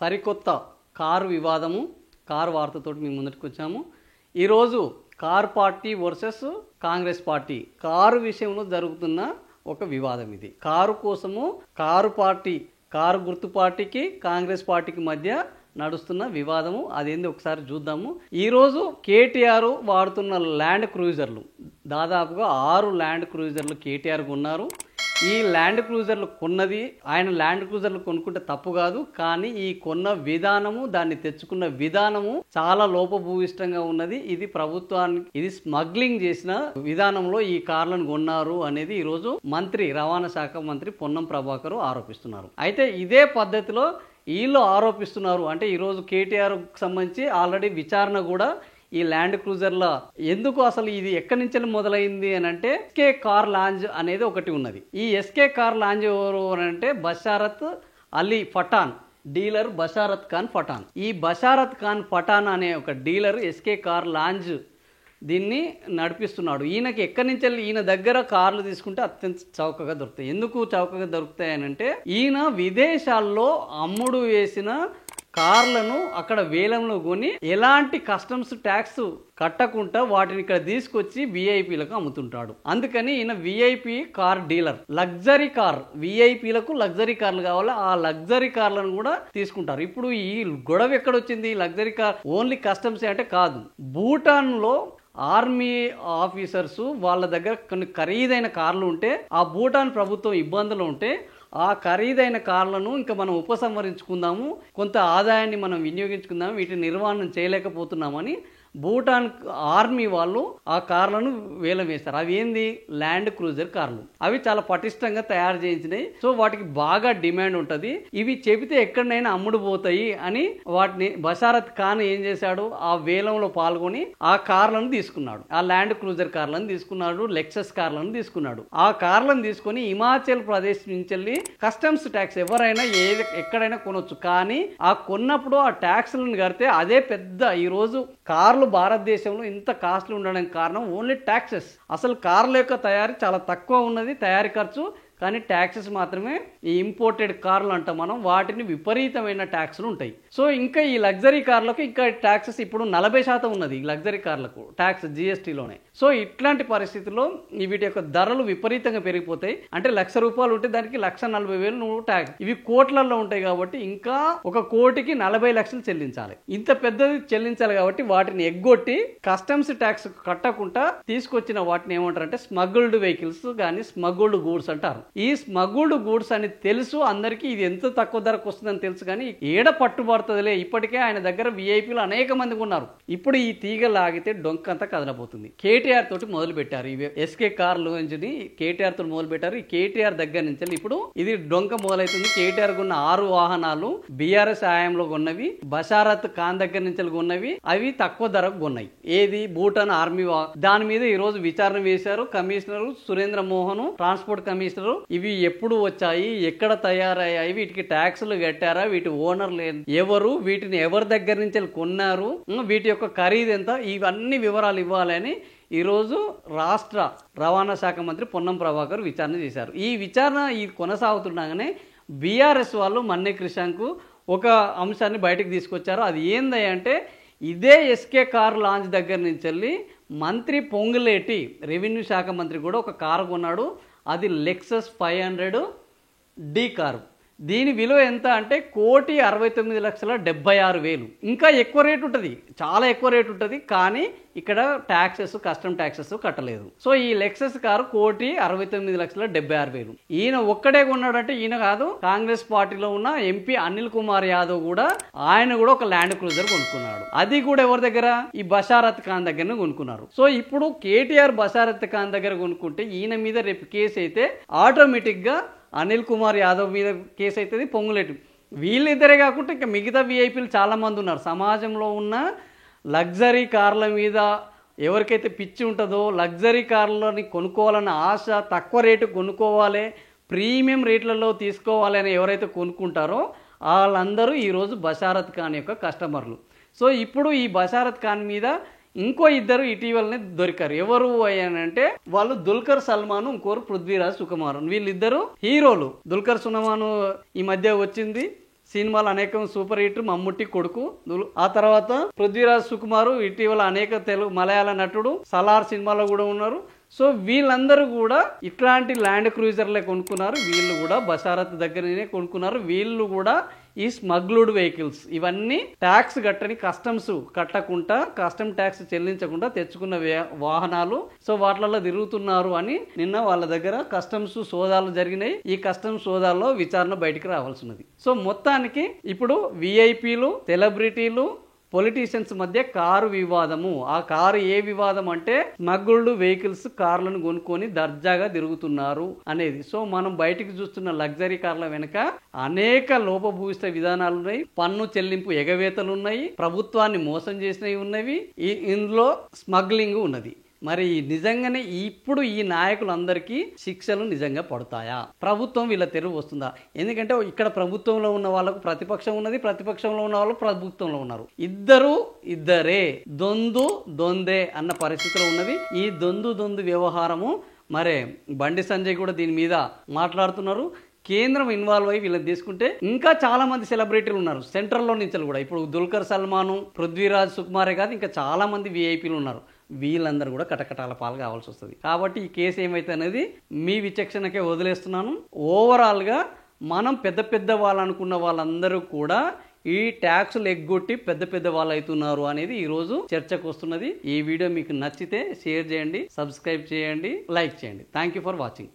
సరికొత్త car వివాదము car వార్తతోటి మేము ముందుకు వచ్చాము. ఈరోజు car party versus Congress party car విషయంలో జరుగుతున్న ఒక వివాదం. ఇది కారు కోసము కారు గుర్తు పార్టీకి కాంగ్రెస్ పార్టీకి మధ్య నడుస్తున్న వివాదము. అదేంది ఒకసారి చూద్దాము. ఈరోజు కేటీఆర్ వాడుతున్న ల్యాండ్ క్రూజర్లు దాదాపుగా 6 ల్యాండ్ క్రూజర్లు కేటీఆర్ కొన్నారు. ఈ ల్యాండ్ క్రూజర్లు కొన్నది ఆయన ల్యాండ్ క్రూజర్లు కొనుక్కుంటే తప్పు కాదు, కానీ ఈ కొన్న విధానము దాన్ని తెచ్చుకున్న విధానము చాలా లోపభూయిష్టంగా ఉన్నది. ఇది ప్రభుత్వానికి ఇది స్మగ్లింగ్ చేసిన విధానంలో ఈ కార్లను కొన్నారు అనేది ఈరోజు రవాణా శాఖ మంత్రి పొన్నం ప్రభాకర్ ఆరోపిస్తున్నారు. అయితే ఇదే పద్ధతిలో వీళ్ళు ఆరోపిస్తున్నారు. అంటే ఈరోజు కేటీఆర్ సంబంధించి ఆల్రెడీ విచారణ కూడా ఈ ల్యాండ్ క్రూజర్ల ఎందుకు అసలు ఇది ఎక్కడి నుంచి మొదలైంది అని అంటే ఎస్కే కార్ లాంజ్ అనేది ఒకటి ఉన్నది. ఈ ఎస్కే కార్ లాంజ్ ఎవరు అని అంటే బషారత్ అలీ పఠాన్ డీలర్ బషారత్ ఖాన్ పఠాన్. ఈ బషారత్ ఖాన్ పఠాన్ అనే ఒక డీలర్ ఎస్కే కార్ లాంజ్ దీన్ని నడిపిస్తున్నాడు. ఈయనకి ఎక్కడి నుంచి ఈయన దగ్గర కార్లు తీసుకుంటే అత్యంత చౌకగా దొరుకుతాయి. ఎందుకు చౌకగా దొరుకుతాయి అని అంటే ఈయన విదేశాల్లో అమ్ముడు వేసిన కార్లను అక్కడ వేలంలో కొని ఎలాంటి కస్టమ్స్ ట్యాక్స్ కట్టకుండా వాటిని ఇక్కడ తీసుకొచ్చి విఐపీలకు అమ్ముతుంటాడు. అందుకని ఈయన VIP car dealer. Luxury car విఐపీలకు లగ్జరీ కార్లు కావాలి, ఆ లగ్జరీ కార్లను కూడా తీసుకుంటారు. ఇప్పుడు ఈ గొడవ ఎక్కడొచ్చింది? లగ్జరీ కార్ ఓన్లీ కస్టమ్స్ అంటే కాదు. భూటాన్లో ఆర్మీ ఆఫీసర్స్ వాళ్ళ దగ్గర కొన్ని ఖరీదైన కార్లు ఉంటే ఆ భూటాన్ ప్రభుత్వం ఇబ్బందులు ఉంటే ఆ ఖరీదైన కార్లను ఇంకా మనం ఉపసంహరించుకుందాము, కొంత ఆదాయాన్ని మనం వినియోగించుకుందాము, వీటిని నిర్వహణ చేయలేకపోతున్నామని భూటాన్ ఆర్మీ వాళ్ళు ఆ కార్లను వేలం వేస్తారు. అవి ఏంది? ల్యాండ్ క్రూజర్ కార్లు. అవి చాలా పటిష్టంగా తయారు చేయించినాయి. సో వాటికి బాగా డిమాండ్ ఉంటుంది. ఇవి చెబితే ఎక్కడైనా అమ్ముడు పోతాయి అని వాటిని బషారత్ ఖాన్ ఏం చేశాడు? ఆ వేలంలో పాల్గొని ఆ కార్లను తీసుకున్నాడు. ఆ ల్యాండ్ క్రూజర్ కార్లను తీసుకున్నాడు, లెక్సస్ కార్లను తీసుకున్నాడు. ఆ కార్లను తీసుకొని హిమాచల్ ప్రదేశ్ నుంచి వెళ్ళి కస్టమ్స్ ట్యాక్స్ ఎవరైనా ఎక్కడైనా కొనొచ్చు, కానీ ఆ కొన్నప్పుడు ఆ ట్యాక్స్లను కడితే అదే పెద్ద ఈరోజు కార్లు భారతదేశంలో ఇంత కాస్ట్లీ ఉండడానికి కారణం ఓన్లీ ట్యాక్సెస్. అసలు కార్ల యొక్క తయారీ చాలా తక్కువ ఉన్నది, తయారీ ఖర్చు, కానీ ట్యాక్సెస్ మాత్రమే. ఈ ఇంపోర్టెడ్ కార్లు అంటాం మనం, వాటిని విపరీతమైన ట్యాక్స్లు ఉంటాయి. సో ఇంకా ఈ లగ్జరీ కార్లకు ఇంకా ట్యాక్సెస్ ఇప్పుడు 40% ఉన్నది ఈ లగ్జరీ కార్లకు ట్యాక్స్ జిఎస్టీలోనే. సో ఇట్లాంటి పరిస్థితుల్లో వీటి యొక్క ధరలు విపరీతంగా పెరిగిపోతాయి. అంటే ₹1,00,000 ఉంటే దానికి 1,40,000 నువ్వు ట్యాక్స్. ఇవి కోట్లలో ఉంటాయి కాబట్టి ఇంకా 1 కోటికి 40 లక్షలు చెల్లించాలి. ఇంత పెద్దది చెల్లించాలి కాబట్టి వాటిని ఎగ్గొట్టి కస్టమ్స్ ట్యాక్స్ కట్టకుండా తీసుకొచ్చిన వాటిని ఏమంటారంటే స్మగుల్డ్ వెహికల్స్ కానీ స్మగుల్డ్ గూడ్స్ అంటారు. ఈ స్మగుల్డ్ గూడ్స్ అని తెలుసు అందరికీ, ఇది ఎంత తక్కువ ధరకు వస్తుందని తెలుసు, కానీ ఏడ పట్టుబడుతుందిలే. ఇప్పటికే ఆయన దగ్గర విఐపీలు అనేక మంది ఉన్నారు. ఇప్పుడు ఈ తీగ లాగితే డొంకంతా కదలబోతుంది. కేటీఆర్ తోటి మొదలు పెట్టారు. ఇవి ఎస్కే కార్లు నుంచి కేటీఆర్ తోటి మొదలు పెట్టారు. ఈ కేటీఆర్ దగ్గర నుంచి ఇప్పుడు ఇది డొంక మొదలవుతుంది. కేటీఆర్ కొన్న 6 వాహనాలు బీఆర్ఎస్ హయాంలో కొన్నవి, బషారత్ ఖాన్ దగ్గర నుంచి కొన్నవి, అవి తక్కువ ధరకు కొన్నాయి. ఏది? భూటాన్ ఆర్మీ. దాని మీద ఈ రోజు విచారణ వేశారు commissioner Surendra Mohan, transport commissioner. ఇవి ఎప్పుడు వచ్చాయి, ఎక్కడ తయారయ్యాయి, వీటికి ట్యాక్సులు కట్టారా, వీటి ఓనర్లు ఎవరు, వీటిని ఎవరి దగ్గర నుంచి కొన్నారు, వీటి యొక్క ఖరీదు ఎంత, ఇవన్నీ వివరాలు ఇవ్వాలని ఈరోజు రాష్ట్ర రవాణా శాఖ మంత్రి పొన్నం ప్రభాకర్ విచారణ చేశారు. ఈ విచారణ కొనసాగుతుండగానే బీఆర్ఎస్ వాళ్ళు మన్నే క్రిషాంక్ ఒక అంశాన్ని బయటకు తీసుకొచ్చారు. అది ఏందంటే ఇదే ఎస్కే కార్ లాంచ్ దగ్గర నుంచి వెళ్ళి మంత్రి పొంగులేటి రెవెన్యూ శాఖ మంత్రి కూడా ఒక కారు కొన్నాడు. అది లెక్సస్ 500 డి కారు. దీని విలువ ఎంత అంటే 1,69,76,000. ఇంకా ఎక్కువ రేటు ఉంటుంది, చాలా ఎక్కువ రేటు ఉంటుంది, కానీ ఇక్కడ ట్యాక్సెస్ కస్టమ్ ట్యాక్సెస్ కట్టలేదు. సో ఈ లెక్సస్ కారు 1,69,76,000. ఈయన ఒక్కడే కొన్నాడంటే ఈయన కాదు, కాంగ్రెస్ పార్టీలో ఉన్న ఎంపీ అనిల్ కుమార్ యాదవ్ కూడా ఆయన కూడా ఒక ల్యాండ్ క్రూజర్ కొనుక్కున్నాడు. అది కూడా ఎవరి దగ్గర? ఈ బషారత్ ఖాన్ దగ్గర కొనుక్కున్నారు. సో ఇప్పుడు కేటీఆర్ బషారత్ ఖాన్ దగ్గర కొనుక్కుంటే ఈయన మీద రేపు కేసు అయితే ఆటోమేటిక్ గా అనిల్ కుమార్ యాదవ్ మీద కేసు అవుతుంది, పొంగులేటి. వీళ్ళిద్దరే కాకుండా ఇంకా మిగతా విఐపీలు చాలా మంది ఉన్నారు. సమాజంలో ఉన్న లగ్జరీ కార్ల మీద ఎవరికైతే పిచ్చి ఉంటుందో, లగ్జరీ కార్లని కొనుక్కోవాలన్న ఆశ, తక్కువ రేటు కొనుక్కోవాలి, ప్రీమియం రేట్లలో తీసుకోవాలి అని ఎవరైతే కొనుక్కుంటారో వాళ్ళందరూ ఈరోజు బషారత్ ఖాన్ యొక్క కస్టమర్లు. సో ఇప్పుడు ఈ బషారత్ ఖాన్ మీద ఇంకో ఇద్దరు ఇటీవలనే దొరికారు. ఎవరు అంటే వాళ్ళు దుల్కర్ సల్మాన్, ఇంకోరు పృథ్వీరాజ్ సుకుమారన్. వీళ్ళిద్దరు హీరోలు. దుల్కర్ సుకుమారన్ ఈ మధ్య వచ్చింది సినిమాలు అనేకం సూపర్ హిట్, మమ్ముట్టి కొడుకు. ఆ తర్వాత పృథ్వీరాజ్ సుకుమారు ఇటీవల అనేక తెలుగు మలయాళ నటుడు, సలార్ సినిమాలో కూడా ఉన్నారు. సో వీళ్ళందరూ కూడా ఇట్లాంటి ల్యాండ్ క్రూజర్లే కొనుక్కున్నారు. వీళ్ళు కూడా బషారత్ దగ్గరనే కొనుక్కున్నారు. వీళ్ళు కూడా ఈ స్మగ్లూడ్ వెహికల్స్ ఇవన్నీ ట్యాక్స్ కట్టని, కస్టమ్స్ కట్టకుండా, కస్టమ్ ట్యాక్స్ చెల్లించకుండా తెచ్చుకున్న వాహనాలు. సో వాటిలలో తిరుగుతున్నారు అని నిన్న వాళ్ళ దగ్గర కస్టమ్స్ సోదాలు జరిగినాయి. ఈ కస్టమ్స్ సోదాల్లో విచారణ బయటికి రావాల్సి ఉన్నది. సో మొత్తానికి ఇప్పుడు విఐపీలు, సెలబ్రిటీలు, పొలిటీషియన్స్ మధ్య కారు వివాదము. ఆ కారు ఏ వివాదం అంటే స్మగ్ల్డ్ వెహికల్స్ కార్లను కొనుక్కొని దర్జాగా తిరుగుతున్నారు అనేది. సో మనం బయటికి చూస్తున్న లగ్జరీ కార్ల వెనుక అనేక లోపభూయిష్ట విధానాలు ఉన్నాయి. పన్ను చెల్లింపు ఎగవేతలు ఉన్నాయి. ప్రభుత్వాన్ని మోసం చేసినవి ఉన్నవి. ఇందులో స్మగ్లింగ్ ఉన్నది. మరి నిజంగానే ఇప్పుడు ఈ నాయకులందరికీ శిక్షలు నిజంగా పడతాయా? ప్రభుత్వం వీళ్ళ తెరువు వస్తుందా? ఎందుకంటే ఇక్కడ ప్రభుత్వంలో ఉన్న వాళ్ళకు ప్రతిపక్షం ఉన్నది, ప్రతిపక్షంలో ఉన్న వాళ్ళు ప్రభుత్వంలో ఉన్నారు. ఇద్దరే దొందే అన్న పరిస్థితిలో ఉన్నది. ఈ దొందు వ్యవహారము మరే బండి సంజయ్ కూడా దీని మీద మాట్లాడుతున్నారు. కేంద్రం ఇన్వాల్వ్ అయ్యి వీళ్ళని తీసుకుంటే ఇంకా చాలా మంది సెలబ్రిటీలు ఉన్నారు సెంట్రల్లో నుంచి కూడా. ఇప్పుడు దుల్కర్ సల్మాను, పృథ్వీరాజ్ సుకుమారే కాదు, ఇంకా చాలా మంది విఐపీలు ఉన్నారు. వీళ్ళందరూ కూడా కటకటాల పాలు కావాల్సి వస్తుంది. కాబట్టి ఈ కేసు ఏమైతే అనేది మీ విచక్షణకే వదిలేస్తున్నాను. ఓవరాల్గా మనం పెద్ద వాళ్ళు అనుకున్న వాళ్ళందరూ కూడా ఈ ట్యాక్సులు ఎగ్గొట్టి పెద్ద వాళ్ళు అవుతున్నారు అనేది ఈరోజు చర్చకు వస్తున్నది. ఈ వీడియో మీకు నచ్చితే షేర్ చేయండి, సబ్స్క్రైబ్ చేయండి, లైక్ చేయండి. Thank you for watching.